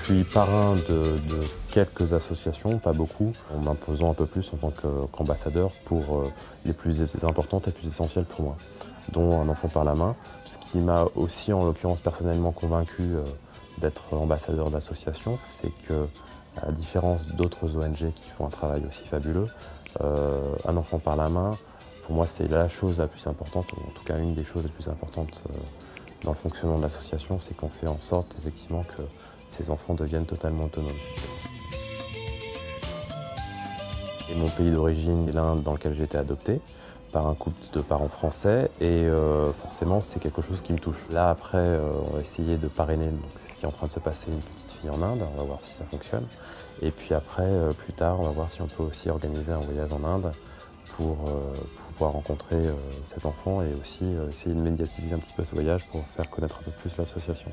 suis parrain de quelques associations, pas beaucoup, en m'imposant un peu plus en tant qu'ambassadeur pour les plus importantes et plus essentielles pour moi, dont Un enfant par la main. Ce qui m'a aussi, en l'occurrence, personnellement convaincu d'être ambassadeur d'association, c'est que, à la différence d'autres ONG qui font un travail aussi fabuleux, Un enfant par la main, pour moi, c'est la chose la plus importante, ou en tout cas une des choses les plus importantes dans le fonctionnement de l'association, c'est qu'on fait en sorte effectivement que ces enfants deviennent totalement autonomes. Et mon pays d'origine est l'Inde, dans lequel j'ai été adopté par un couple de parents français, et forcément c'est quelque chose qui me touche. Là après, on va essayer de parrainer, c'est ce qui est en train de se passer, une petite fille en Inde, on va voir si ça fonctionne. Et puis après, plus tard, on va voir si on peut aussi organiser un voyage en Inde pour pouvoir rencontrer cet enfant et aussi essayer de médiatiser un petit peu ce voyage pour faire connaître un peu plus l'association.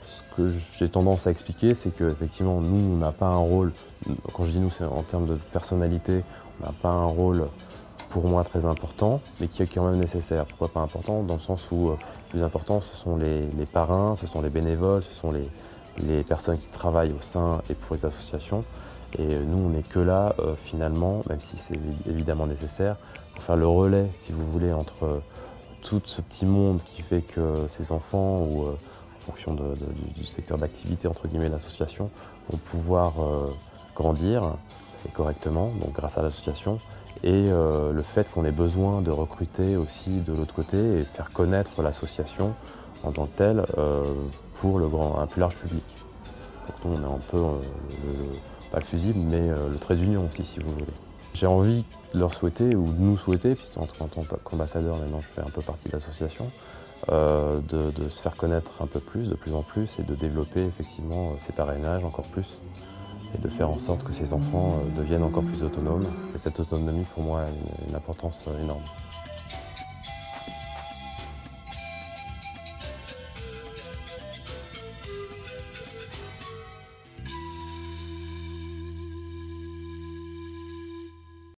Ce que j'ai tendance à expliquer, c'est qu'effectivement, nous, on n'a pas un rôle, quand je dis nous, c'est en termes de personnalité, on n'a pas un rôle pour moi très important, mais qui est quand même nécessaire. Pourquoi pas important? Dans le sens où le plus important, ce sont les parrains, ce sont les bénévoles, ce sont les personnes qui travaillent au sein et pour les associations. Et nous, on n'est que là, finalement, même si c'est évidemment nécessaire, pour faire le relais, si vous voulez, entre tout ce petit monde qui fait que ces enfants, ou en fonction du secteur d'activité, entre guillemets, de l'association, vont pouvoir grandir, et correctement, donc grâce à l'association, et le fait qu'on ait besoin de recruter aussi de l'autre côté et faire connaître l'association en tant que telle pour un plus large public. Donc nous, on est un peu pas le fusible, mais le trait d'union aussi, si vous voulez. J'ai envie de leur souhaiter, ou de nous souhaiter, puisqu'en tant qu'ambassadeur, maintenant je fais un peu partie de l'association, de se faire connaître un peu plus, de plus en plus, et de développer effectivement ces parrainages encore plus, et de faire en sorte que ces enfants deviennent encore plus autonomes. Et cette autonomie, pour moi, a une importance énorme.